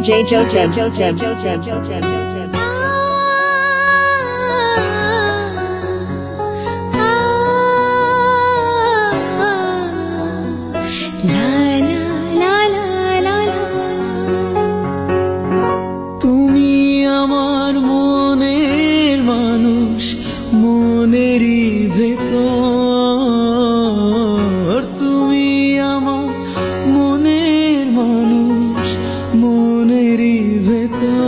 DJ Joseph. তুমি আমার মনের মানুষ, মনেরই ভেতর। তুমি আমার মনের মানুষ, মনেরই ভেতর।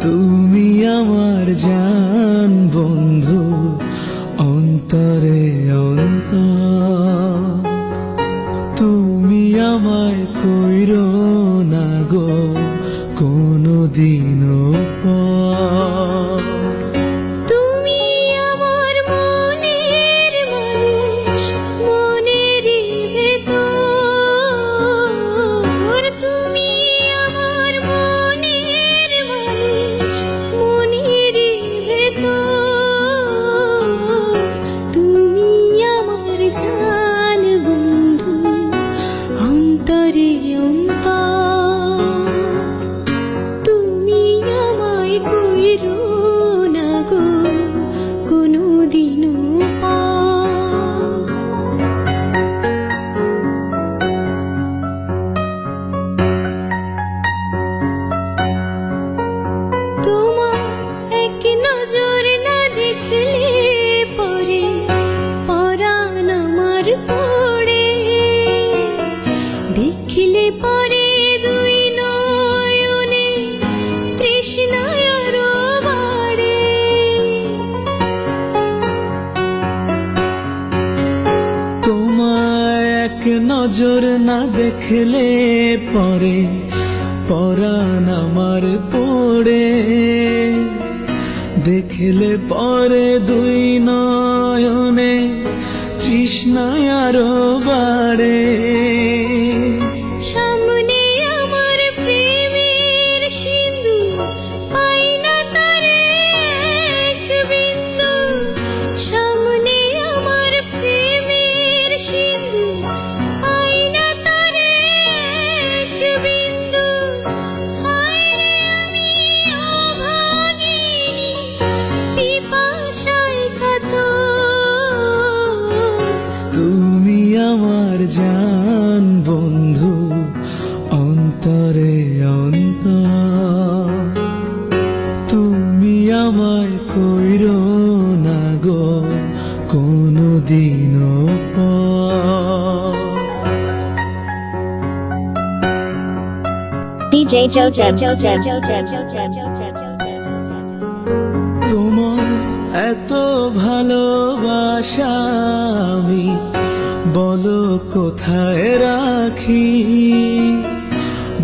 তুমি আমার জান বন্ধু, অন্তরে অন্তর। তুমি আমায় কইরো না গো কোনদিনও পর। তুমি আমার মনের মানুষ, মনেরই ভেতর। তুমি আমার মনের মানুষ, মনেরই ভেতর। তুমি আমার জান বন্ধু, অন্তরে অন্তর। তুমি আমায় কইরো না গো কোনদিনও পর। তোমার এক নজর না দেখলে পরে পরাণ আমার পড়ে। দেখলে পরে দুই নয়নে তৃষ্ণায় আরো বাড়ে। তোমায় এক নজর না দেখলে পরে পরাণ আমার পড়ে। দেখলে পরে দুই নয়নে তৃষ্ণায় আরো বাড়ে। সামনে আমার প্রেমের সিন্ধু, পাই না তারে এক বিন্দু। সামনে আমার প্রেমের সিন্ধু, পাই না তারে এক বিন্দু। হায় রে আমি অভাগিনী, পিপাসায় কাতর। তুমি আমার জান বন্ধু, অন্তরে অন্তর। তুমি আমায় কইরো না গো কোনদিনও পর। DJ Joseph. তোমার এত ভালোবাসা আমি বলো কোথায় রাখি।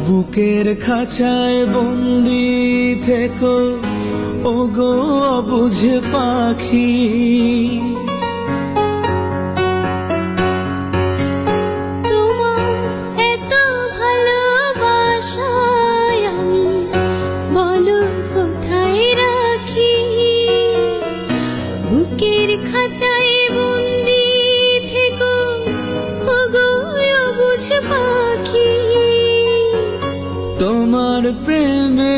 বুকের খাঁচায় বন্দি থেকো ওগো অবুঝ পাখি। তোমার এত ভালোবাসায় আমি বলো কোথায় রাখি। বুকের খাঁচায় বন্দি থেকো ওগো অবুঝ পাখি। তোমার প্রেমে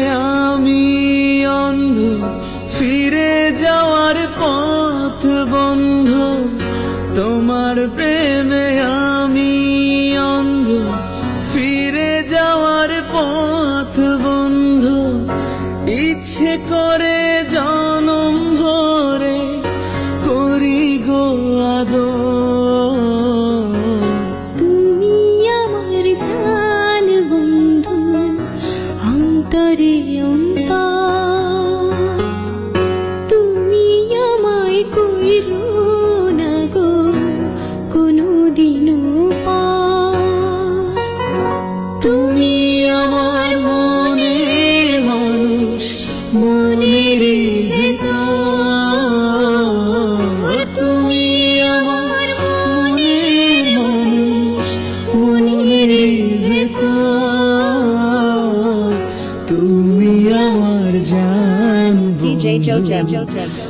আমি অন্ধ, ফিরে যাওয়ার পথ বন্ধ। তোমার প্রেমে আমি অন্ধ, ফিরে যাওয়ার পথ বন্ধ। ইচ্ছে করে জনম ভরে করি গো আদর। তুমি আমার জান বন্ধু, অন্তরে অন্তর। তুমি আমায় কইরো না গো কোনদিনও পর। তুমি আমার মনের মানুষ, মনেরই ভেতর। তুমি আমার মনের মানুষ, মনেরই ভেতর। তুমি আমার জান DJ বন্ধু, Joseph.